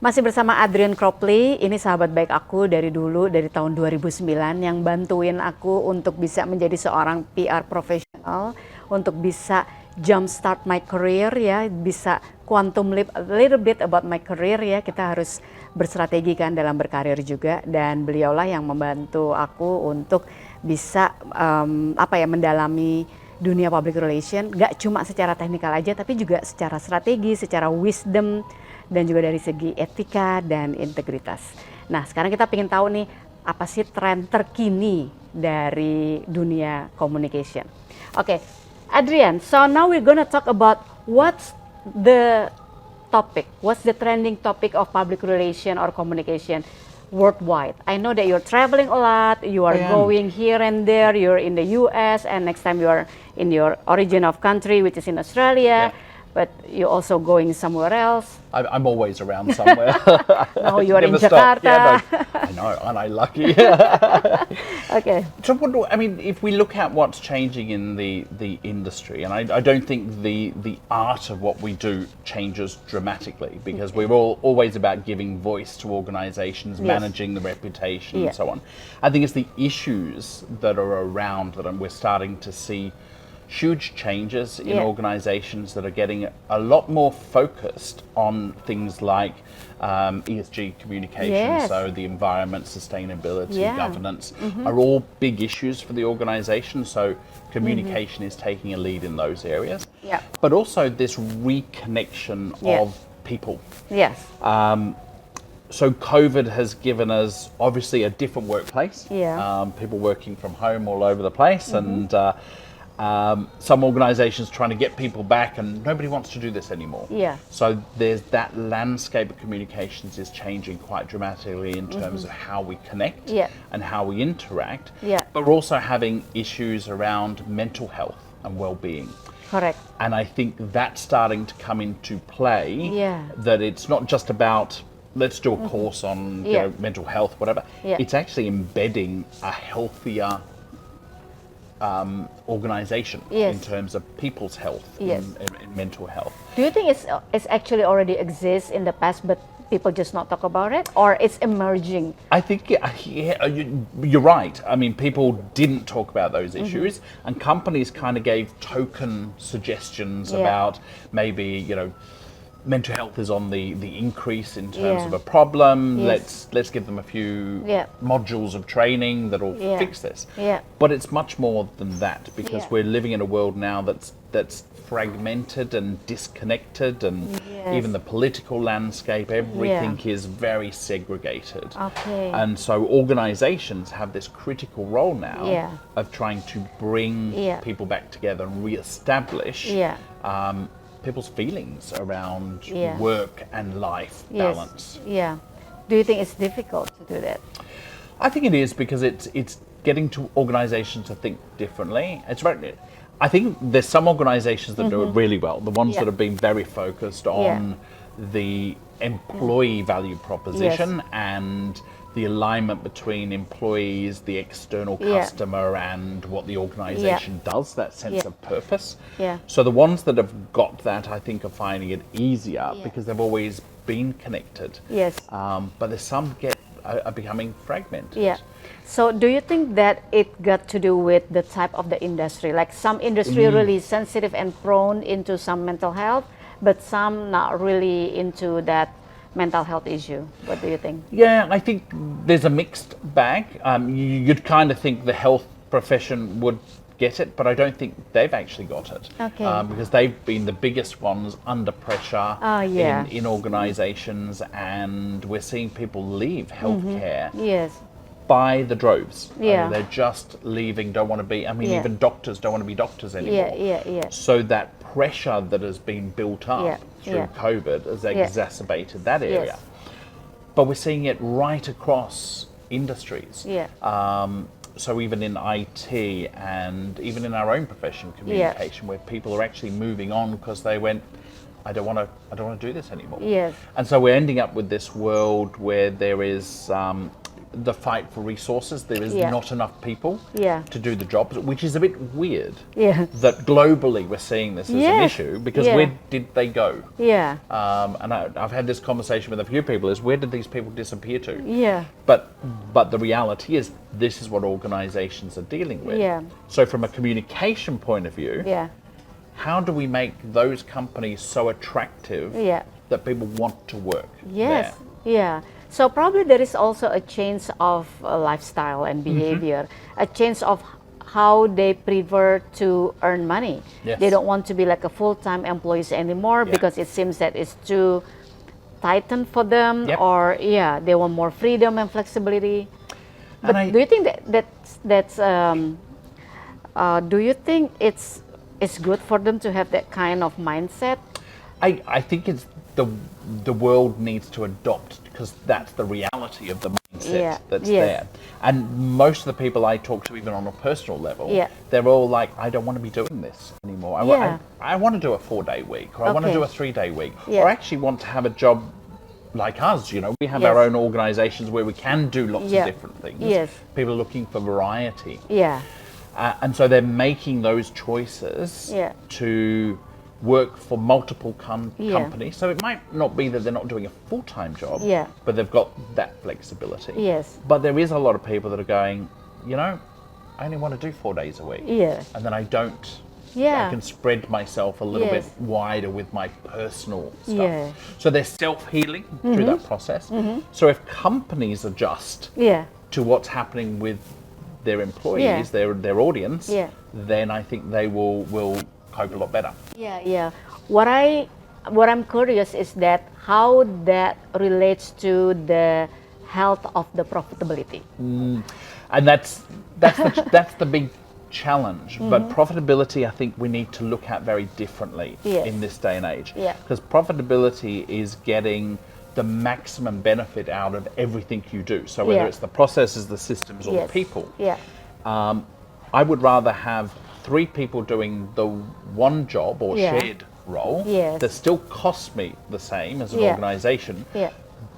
Masih bersama Adrian Cropley, ini sahabat baik aku dari dulu, dari tahun 2009 yang bantuin aku untuk bisa menjadi seorang PR profesional, untuk bisa jumpstart my career ya, bisa quantum leap a little bit about my career ya. Kita harus berstrategi kan dalam berkarir juga, dan beliaulah yang membantu aku untuk bisa mendalami dunia public relation, gak cuma secara teknikal aja, tapi juga secara strategi, secara wisdom, dan juga dari segi etika dan integritas. Nah, sekarang kita pengen tahu nih, apa sih tren terkini dari dunia communication. Oke, Adrian, so now we're gonna talk about what's the topic, what's the trending topic of public relation or communication worldwide. I know that you're traveling a lot, you are going here and there, you're in the US, and next time you are in your origin of country, which is in Australia. Yeah. But you're also going somewhere else. I'm always around somewhere. No, you are in Jakarta. Yeah, no, I know, aren't I lucky? Okay. So, I mean, if we look at what's changing in the industry, and I don't think the art of what we do changes dramatically, because we're always about giving voice to organizations, managing the reputation, and so on. I think it's the issues that are around that we're starting to see huge changes in organizations that are getting a lot more focused on things like ESG communication, so the environment, sustainability, governance are all big issues for the organization, so communication is taking a lead in those areas. But also this reconnection of people. So COVID has given us obviously a different workplace, people working from home all over the place, and some organizations trying to get people back, and nobody wants to do this anymore. So there's that landscape of communications is changing quite dramatically in terms of how we connect and how we interact. But we're also having issues around mental health and well-being. Correct. And I think that's starting to come into play, that it's not just about let's do a course on you know, mental health, whatever. It's actually embedding a healthier organization in terms of people's health and mental health. Do you think it's actually already exists in the past, but people just not talk about it, or it's emerging? I think you're right. I mean, people didn't talk about those issues, and companies kind of gave token suggestions about maybe, you know, mental health is on the increase in terms of a problem. Let's give them a few modules of training that'll fix this. But it's much more than that, because we're living in a world now that's fragmented and disconnected, and even the political landscape, everything is very segregated. And so organizations have this critical role now of trying to bring people back together and reestablish people's feelings around work and life balance. Do you think it's difficult to do that? I think it is, because it's getting to organizations to think differently. I think there's some organizations that do it really well, the ones that have been very focused on the employee value proposition and the alignment between employees, the external customer, and what the organization does, that sense of purpose. So the ones that have got that, I think, are finding it easier because they've always been connected. But there's some are becoming fragmented. So do you think that it got to do with the type of the industry? Like some industry really sensitive and prone into some mental health, but some not really into that mental health issue. What do you think? Yeah, I think there's a mixed bag. You'd kind of think the health profession would get it, but I don't think they've actually got it. Because they've been the biggest ones under pressure in organizations, and we're seeing people leave healthcare by the droves. They're just leaving, don't want to be, even doctors don't want to be doctors anymore. So that pressure that has been built up through COVID has exacerbated that area. But we're seeing it right across industries. So even in IT and even in our own profession, communication, where people are actually moving on because they went, I don't want to do this anymore. And so we're ending up with this world where there is the fight for resources. There is Yeah. not enough people Yeah. to do the job, which is a bit weird. Yeah. That globally we're seeing this as an Yes. issue, because Yeah. where did they go? Yeah. And I've had this conversation with a few people: is where did these people disappear to? Yeah. But the reality is, this is what organizations are dealing with. Yeah. So from a communication point of view, Yeah. how do we make those companies so attractive Yeah. that people want to work Yes. there? Yeah. So probably there is also a change of lifestyle and behavior, a change of how they prefer to earn money. Yes. They don't want to be like a full-time employees anymore, Yeah. because it seems that it's too tightened for them, Yep. or they want more freedom and flexibility. But And do you think that's do you think it's good for them to have that kind of mindset? I think it's the world needs to adopt, because that's the reality of the mindset Yeah. that's Yes. there. And most of the people I talk to, even on a personal level, Yeah. they're all like, I don't want to be doing this anymore. Yeah. I want to do a 4-day week, or I want to Okay. do a 3-day week, Yeah. or I actually want to have a job like us. We have Yes. our own organizations where we can do lots Yeah. of different things. Yes. People are looking for variety. Yeah. And so they're making those choices Yeah. to work for multiple Yeah. companies. So it might not be that they're not doing a full-time job, Yeah. but they've got that flexibility. Yes. But there is a lot of people that are going, I only want to do 4 days a week. Yeah. And then I don't. Yeah. I can spread myself a little Yes. bit wider with my personal stuff. Yeah. So they're self-healing through that process. So if companies adjust Yeah. to what's happening with their employees, their audience, Yeah. then I think they will cope a lot better. Yeah. What I'm curious is that how that relates to the health of the profitability. And that's the big challenge. But profitability, I think we need to look at very differently Yes. in this day and age. Yeah. Because profitability is getting the maximum benefit out of everything you do. So whether Yeah. it's the processes, the systems, or Yes. the people. Yeah. I would rather have 3 people doing the one job or Yeah. shared role Yes. that still costs me the same as an Yeah. organization. Yeah.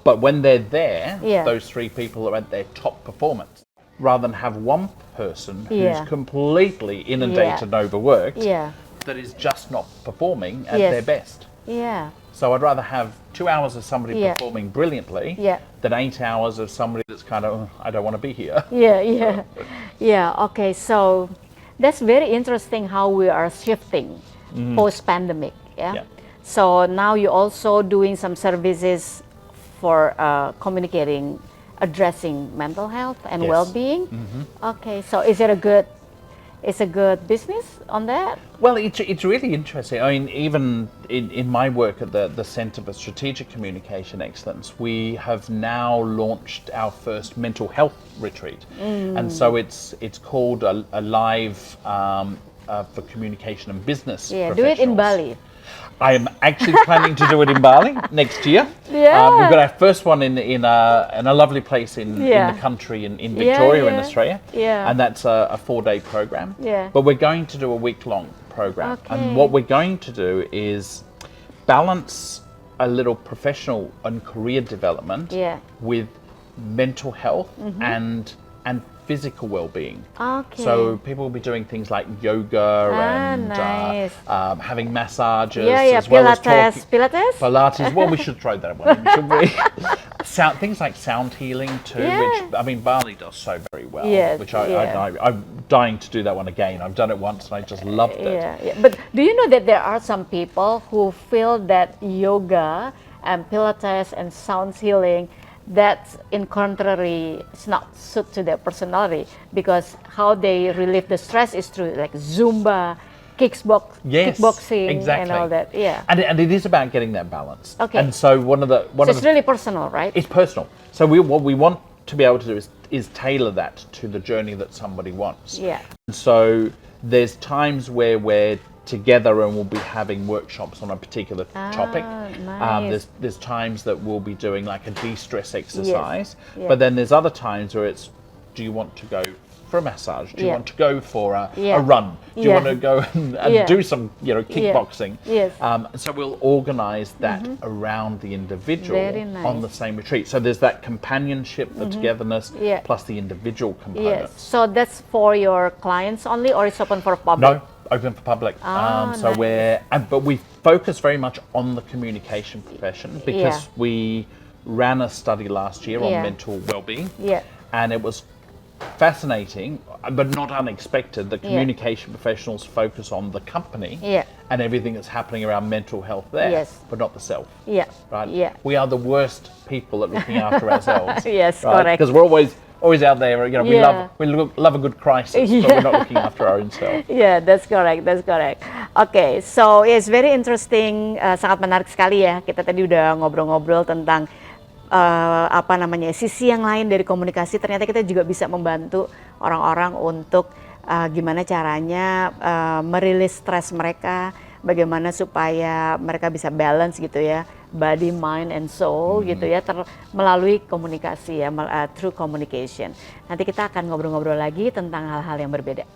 But when they're there, Yeah. those 3 people are at their top performance. Rather than have one person Yeah. who's completely inundated and overworked, Yeah. that is just not performing at Yes. their best. Yeah. So I'd rather have 2 hours of somebody Yeah. performing brilliantly Yeah. than 8 hours of somebody that's kind of, I don't want to be here. Yeah. Okay. So that's very interesting how we are shifting post-pandemic. Yeah. So now you're also doing some services for communicating, addressing mental health and Yes. well-being. Okay. So is it a good business on that? Well, it's really interesting. I mean, even in my work at the Centre for Strategic Communication Excellence, we have now launched our first mental health retreat. And so it's called a live for communication and business Yeah, do it in professionals. Bali. I am actually planning to do it in Bali next year. Yeah. We've got our first one in a lovely place in Yeah. the country in Victoria in yeah. Australia. Yeah. And that's a 4-day program. Yeah. But we're going to do a week-long program. Okay. And what we're going to do is balance a little professional and career development Yeah. with mental health and physical well-being. Okay. So people will be doing things like yoga and nice. having massages Yeah. as well as Pilates. talking. Pilates. Well, we should try that one. Should we? Things like sound healing too, Yeah. which I mean Bali does so very well. Yes, Which yeah. I'm dying to do that one again. I've done it once and I just loved it. Yeah. But do you know that there are some people who feel that yoga and Pilates and sound healing, that's in contrary, it's not suit to their personality, because how they relieve the stress is through like Zumba, Yes, kickboxing, exactly. and all that. Yeah. And it is about getting that balance. Okay. And so It's really personal, right? it's personal. So what we want to be able to do is tailor that to the journey that somebody wants. Yeah. And so there's times where we're together and we'll be having workshops on a particular topic. Nice. There's times that we'll be doing like a de-stress exercise. Yeah. But then there's other times where it's, do you want to go for a massage? Do you Yeah. want to go for a Yeah. run? Do you Yeah. want to go and Yeah. do some, kickboxing? Yes. So we'll organize that around the individual Very nice. on the same retreat. So there's that companionship, the togetherness, Yeah. plus the individual Yes. components. So that's for your clients only, or it's open for public? No, open for public. So nice. but we focus very much on the communication profession because we ran a study last year on Yeah. mental well-being, Yeah. and it was fascinating, but not unexpected. The communication professionals focus on the company Yeah. and everything that's happening around mental health there, Yes. but not the self. Yeah. Right? Yeah. We are the worst people at looking after ourselves. Yes, right? correct. Because we're always out there. We Yeah. love a good crisis, but we're not looking after our own self. Yeah, that's correct, that's correct. Okay, so it's very interesting, sangat menarik sekali ya. Kita tadi udah ngobrol-ngobrol tentang sisi yang lain dari komunikasi. Ternyata kita juga bisa membantu orang-orang untuk gimana caranya merilis stres mereka, bagaimana supaya mereka bisa balance gitu ya, body, mind, and soul gitu ya, melalui komunikasi ya, through communication. Nanti kita akan ngobrol-ngobrol lagi tentang hal-hal yang berbeda.